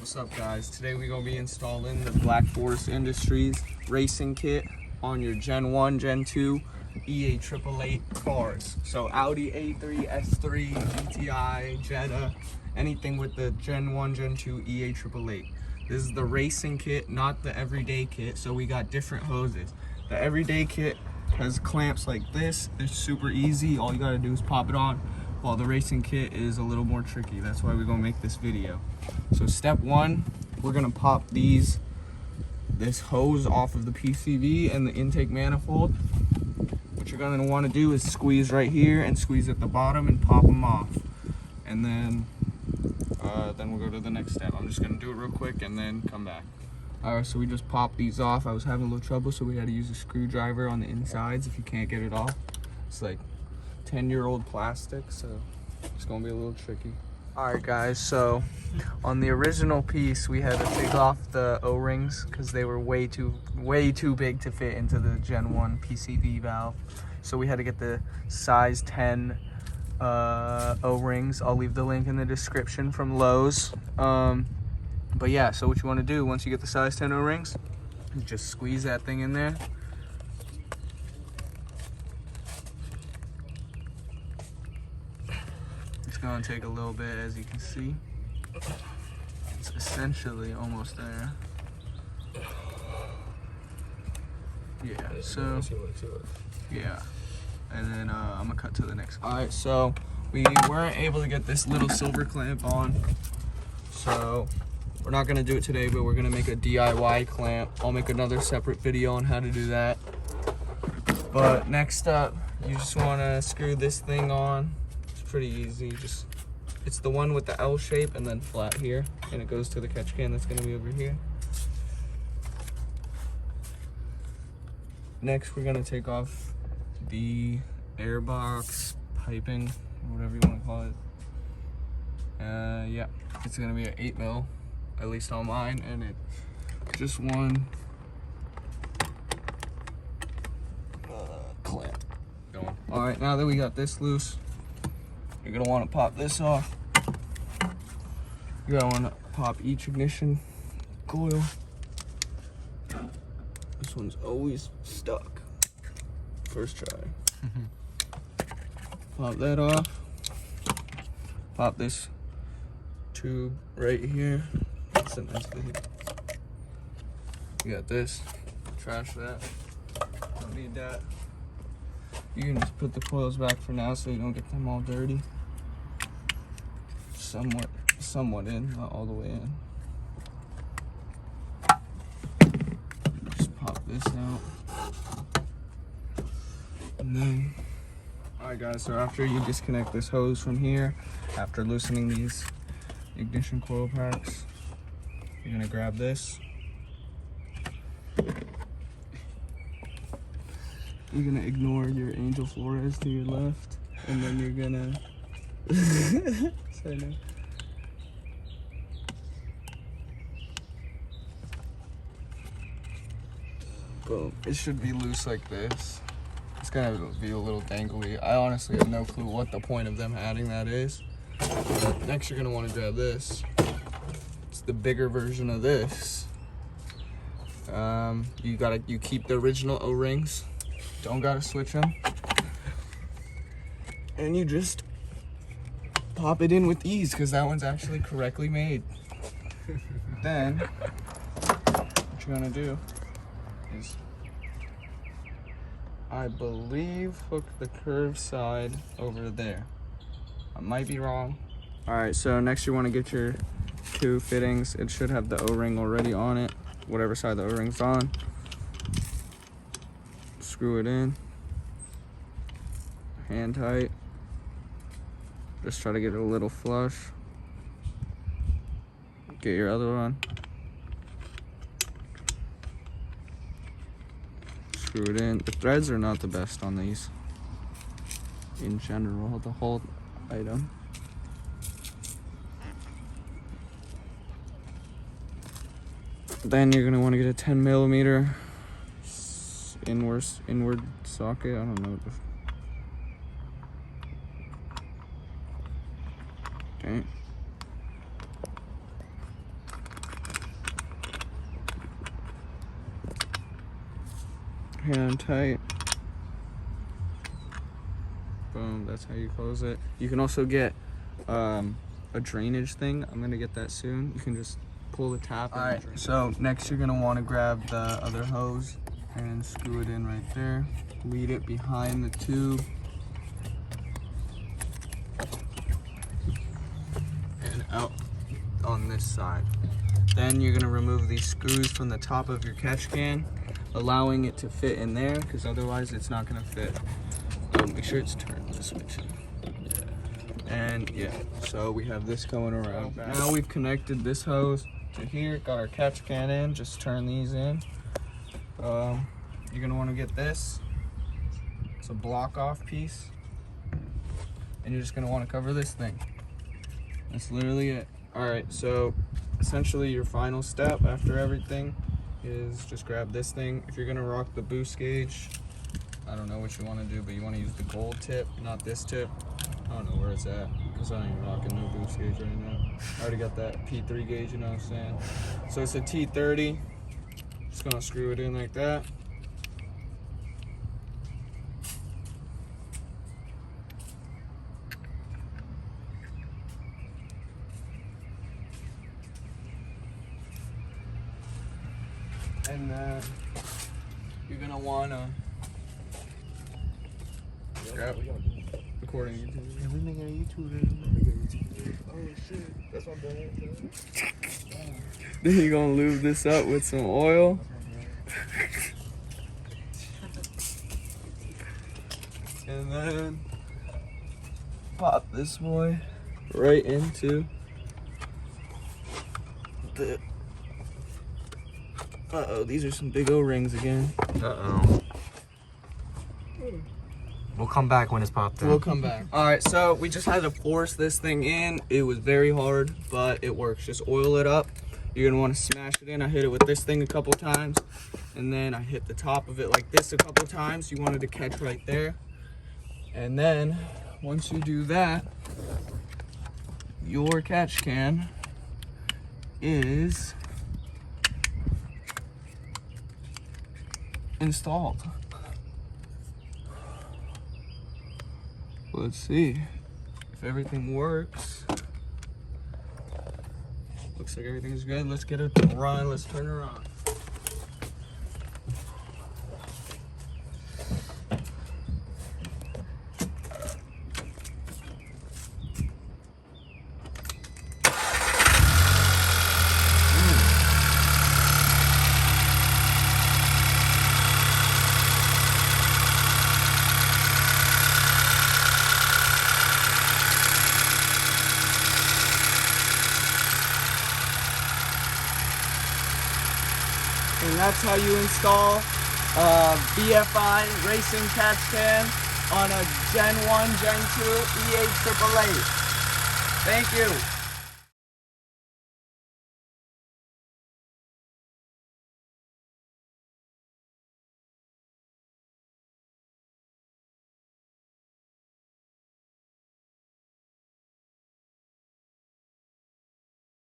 What's up, guys? Today we're going to be installing the Black Forest Industries racing kit on your Gen 1, Gen 2 EA888 cars. So Audi A3, S3, GTI, Jetta, anything with the Gen 1, Gen 2 EA888. This is the racing kit, not the everyday kit, so we got different hoses. The everyday kit has clamps like this. They're super easy. All you got to do is pop it on. While the racing kit is a little more tricky. That's why we're gonna make this video. So step one, we're gonna pop this hose off of the PCV and the intake manifold. What you're gonna wanna do is squeeze right here and squeeze at the bottom and pop them off. And then we'll go to the next step. I'm just gonna do it real quick and then come back. All right, so we just popped these off. I was having a little trouble, so we had to use a screwdriver on the insides if you can't get it off. It's like 10-year-old plastic, so it's gonna be a little tricky. All right, guys, so on the original piece we had to take off the O-rings because they were way too big to fit into the Gen 1 PCV valve, so we had to get the size 10 O-rings. I'll leave the link in the description from Lowe's. But yeah, so what you want to do once you get the size 10 O-rings, you just squeeze that thing in there. It's gonna take a little bit, as you can see. It's essentially almost there. Yeah, so yeah, and then I'm gonna cut to the next. All right, so we weren't able to get this little silver clamp on, so we're not gonna do it today, but we're gonna make a DIY clamp. I'll make another separate video on how to do that. But next up, you just wanna screw this thing on. Pretty easy. It's the one with the L shape and then flat here, and it goes to the catch can that's going to be over here. Next, we're going to take off the airbox piping, or whatever you want to call it. Yeah, it's going to be an 8mm, at least on mine, and it just one clamp going. All right, now that we got this loose, you're gonna want to pop this off. You're gonna want to pop each ignition coil. This one's always stuck. First try. Pop that off. Pop this tube right here. That's a nice video. You got this. Trash that. Don't need that. You can just put the coils back for now so you don't get them all dirty. Somewhat in, not all the way in. Just pop this out. And then, alright guys, so after you disconnect this hose from here, after loosening these ignition coil packs, you're gonna grab this. You're gonna ignore your Angel Flores to your left, and then you're gonna say no. Boom. It should be loose like this. It's gonna be a little dangly. I honestly have no clue what the point of them adding that is. But next, you're gonna want to grab this. It's the bigger version of this. You keep the original O-rings. Don't gotta switch them. And you just pop it in with ease because that one's actually correctly made. Then, what you're gonna do is, I believe, hook the curved side over there. I might be wrong. All right, so next you wanna get your two fittings. It should have the O-ring already on it, whatever side the O-ring's on. Screw it in, hand tight. Just try to get it a little flush. Get your other one. Screw it in. The threads are not the best on these in general, the whole item. Then you're gonna want to get a 10mm inward socket. I don't know. Okay. hand tight. Boom, that's how you close it. You can also get a drainage thing. I'm gonna get that soon. You can just pull the tap. All right, so next you're gonna wanna grab the other hose and screw it in right there. Lead it behind the tube. And out on this side. Then you're gonna remove these screws from the top of your catch can, allowing it to fit in there, because otherwise it's not gonna fit. Make sure it's turned this way too. Yeah. And yeah, so we have this going around. Now we've connected this hose to here, got our catch can in, just turn these in. You're gonna wanna get this. It's a block off piece. And you're just gonna wanna cover this thing. That's literally it. All right, so essentially your final step after everything is just grab this thing. If you're gonna rock the boost gauge, I don't know what you wanna do, but you wanna use the gold tip, not this tip. I don't know where it's at, because I ain't rocking no boost gauge right now. I already got that P3 gauge, you know what I'm saying? So it's a T30. Just gonna screw it in like that. And then you're gonna wanna grab recording YouTube. Yeah, we making a YouTube. Oh shit, that's my bad. Then you're gonna lube this up with some oil. And then pop this boy right into the. Uh-oh, these are some big O-rings again. Uh-oh. We'll come back when it's popped in. We'll come back. All right, so we just had to force this thing in. It was very hard, but it works. Just oil it up. You're gonna wanna smash it in. I hit it with this thing a couple times, and then I hit the top of it like this a couple times. You wanted to catch right there. And then, once you do that, your catch can is installed. Let's see if everything works. Looks like everything's good. Let's get it to run. Let's turn her on. And that's how you install a BFI racing catch can on a Gen 1, Gen 2 E8 AAA. Thank you.